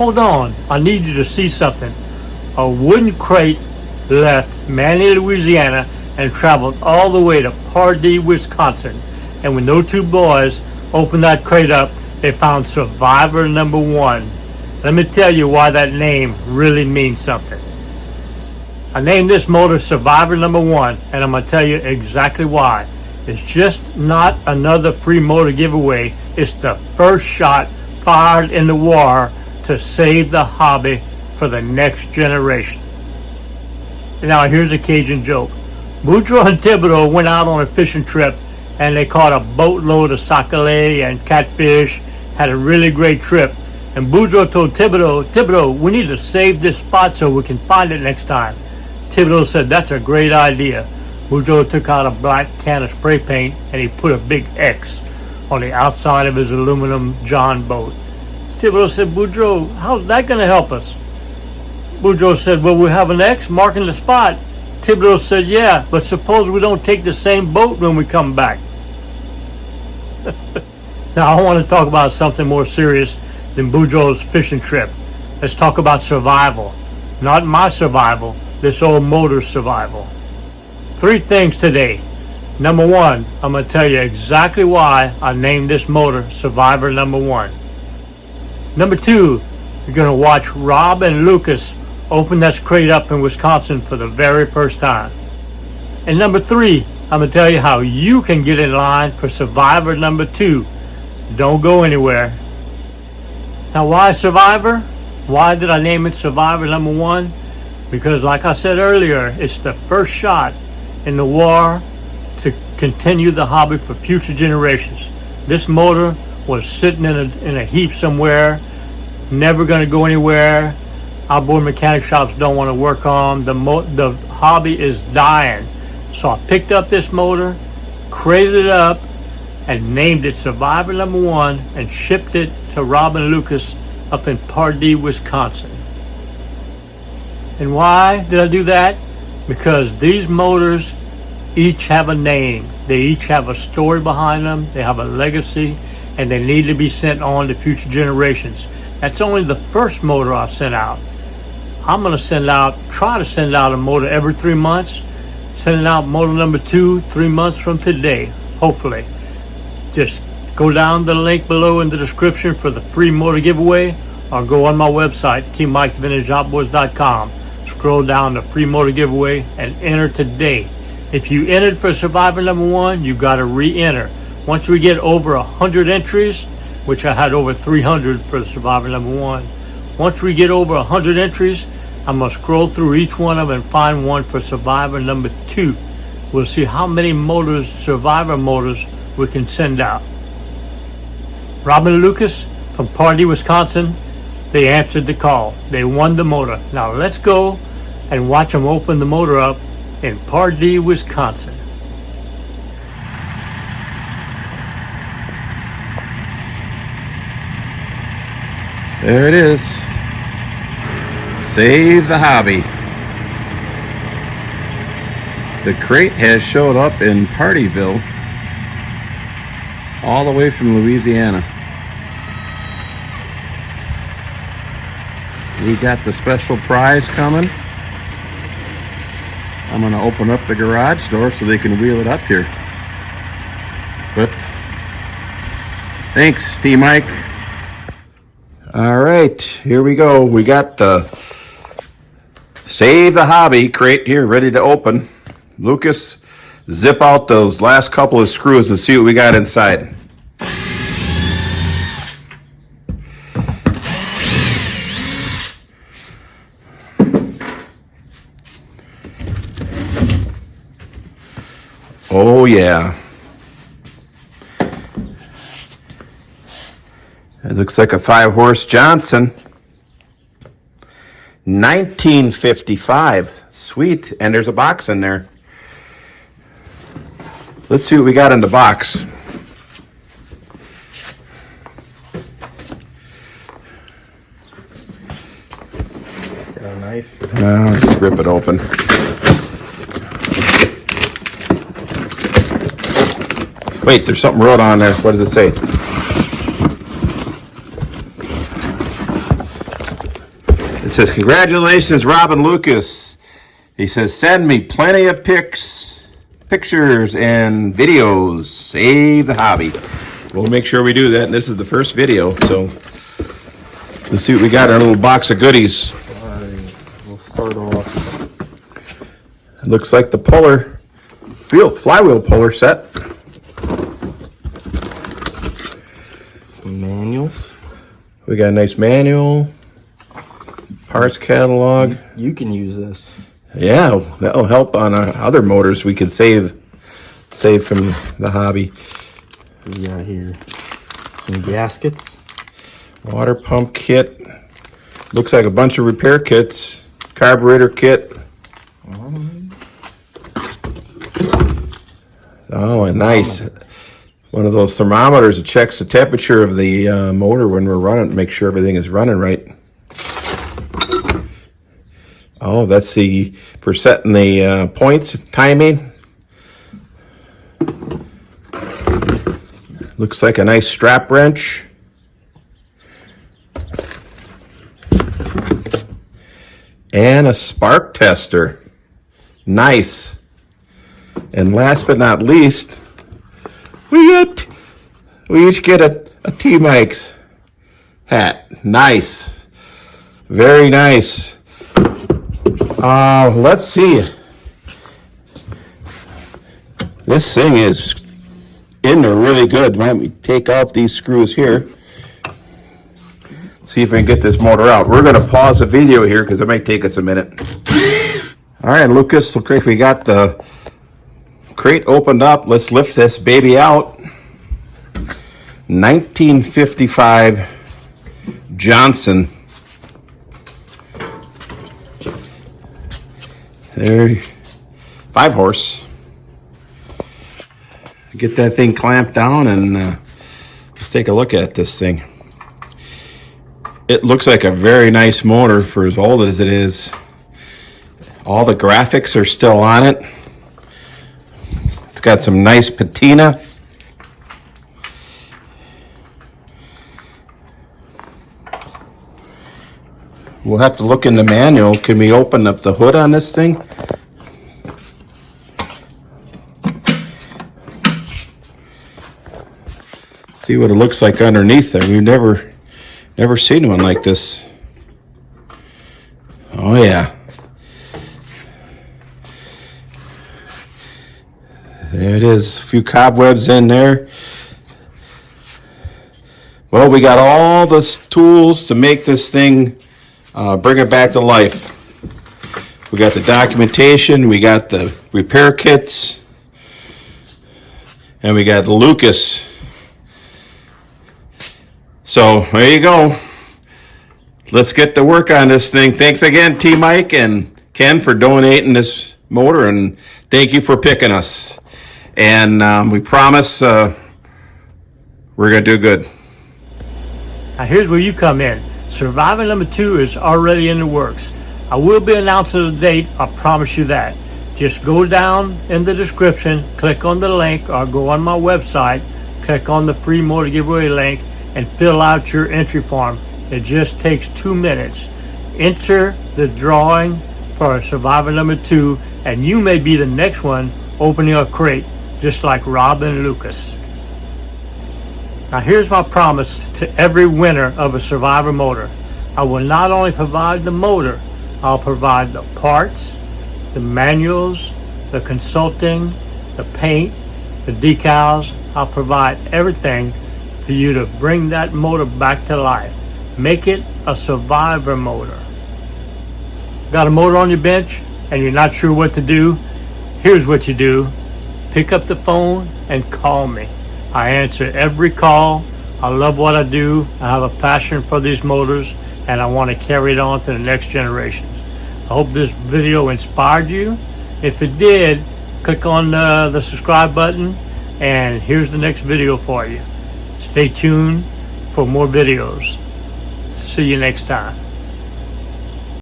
Hold on, I need you to see something. A wooden crate left Manny, Louisiana, and traveled all the way to Pardee, Wisconsin. And when those two boys opened that crate up, they found Survivor number 1. Let me tell you why that name really means something. I named this motor Survivor number 1, and I'm going to tell you exactly why. It's just not another free motor giveaway. It's the first shot fired in the war to save the hobby for the next generation. Now here's a Cajun joke. Boudreaux and Thibodeau went out on a fishing trip and they caught a boatload of sac-a-lait and catfish, had a really great trip. And Boudreaux told Thibodeau, we need to save this spot so we can find it next time. Thibodeau said, that's a great idea. Boudreaux took out a black can of spray paint and he put a big X on the outside of his aluminum John boat. Thibodeau said, Boudreaux, how's that going to help us? Boudreaux said, well, we have an X marking the spot. Thibodeau said, yeah, but suppose we don't take the same boat when we come back. Now, I want to talk about something more serious than Boudreaux's fishing trip. Let's talk about survival. Not my survival, this old motor's survival. 3 things today. Number 1, I'm going to tell you exactly why I named this motor Survivor number 1. Number 2, you're going to watch Rob and Lucas open that crate up in Wisconsin for the very first time. And number 3, I'm going to tell you how you can get in line for Survivor number 2. Don't go anywhere. Now, why Survivor? Why did I name it Survivor number 1? Because like I said earlier, it's the first shot in the war to continue the hobby for future generations. This motor was sitting in a heap somewhere, never going to go anywhere. Outboard mechanic shops don't want to work on. The hobby is dying. So I picked up this motor, crated it up, and named it Survivor number 1 and shipped it to Rob and Lucas up in Pardee, Wisconsin. And why did I do that? Because these motors each have a name. They each have a story behind them. They have a legacy, and they need to be sent on to future generations. That's only the first motor I've sent out. I'm going to try to send out a motor every 3 months. Sending out motor number 2 3 months from today, hopefully. Just go down the link below in the description for the free motor giveaway, or go on my website, tmikevintageoutboards.com. Scroll down to free motor giveaway and enter today. If you entered for Survivor number 1, you got to re-enter. Once we get over 100 entries, which I had over 300 for Survivor number 1. Once we get over 100 entries, I'm going to scroll through each one of them and find one for Survivor number 2. We'll see how many motors, Survivor motors, we can send out. Robin and Lucas from Pardee, Wisconsin, they answered the call. They won the motor. Now let's go and watch them open the motor up in Pardee, Wisconsin. There it is. Save the hobby. The crate has showed up in Pardeeville, all the way from Louisiana. We got the special prize coming. I'm going to open up the garage door so they can wheel it up here. But thanks, T-Mike. All right, here we go. We got the Save the Hobby crate here ready to open. Lucas, zip out those last couple of screws and see what we got inside. Oh yeah. It looks like a 5-horse Johnson. 1955. Sweet. And there's a box in there. Let's see what we got in the box. Got a knife. Let's just rip it open. Wait, there's something wrote on there. What does it say? It says, congratulations, Robin Lucas. He says, send me plenty of pictures and videos. Save the hobby. We'll make sure we do that. And this is the first video, so let's see what we got in our little box of goodies. All right, we'll start off. It looks like the flywheel puller set. Some manuals. We got a nice manual, parts catalog. You can use this. Yeah, that'll help on other motors. We could save from the hobby. We got here some gaskets. Water pump kit. Looks like a bunch of repair kits. Carburetor kit. Oh, and nice. One of those thermometers that checks the temperature of the motor when we're running to make sure everything is running right. Oh, that's for setting the points, timing. Looks like a nice strap wrench. And a spark tester. Nice. And last but not least, we each get a T-Mike's hat. Nice. Very nice. Let's see. This thing is in there really good. Let me take out these screws here. See if I can get this motor out. We're going to pause the video here because it might take us a minute. All right, Lucas, looks like we got the crate opened up. Let's lift this baby out. 1955 Johnson. There, 5 horse. Get that thing clamped down and let's take a look at this thing. It looks like a very nice motor for as old as it is. All the graphics are still on it. It's got some nice patina. We'll have to look in the manual. Can we open up the hood on this thing? See what it looks like underneath there. We've never seen one like this. Oh yeah. There it is. A few cobwebs in there. Well, we got all the tools to make this thing bring it back to life. We got the documentation, we got the repair kits, and we got the Lucas. So there you go. Let's get to work on this thing. Thanks again, T. Mike and Ken, for donating this motor, and thank you for picking us. And we promise we're going to do good. Now here's where you come in. Survivor number 2 is already in the works. I will be announcing the date, I promise you that. Just go down in the description, click on the link, or go on my website, click on the free motor giveaway link, and fill out your entry form. It just takes 2 minutes. Enter the drawing for Survivor number 2, and you may be the next one opening a crate, just like Rob and Lucas. Now here's my promise to every winner of a Survivor motor. I will not only provide the motor, I'll provide the parts, the manuals, the consulting, the paint, the decals. I'll provide everything for you to bring that motor back to life. Make it a Survivor motor. Got a motor on your bench and you're not sure what to do? Here's what you do. Pick up the phone and call me. I answer every call. I love what I do. I have a passion for these motors and I want to carry it on to the next generations. I hope this video inspired you. If it did, click on the subscribe button, and here's the next video for you. Stay tuned for more videos. See you next time.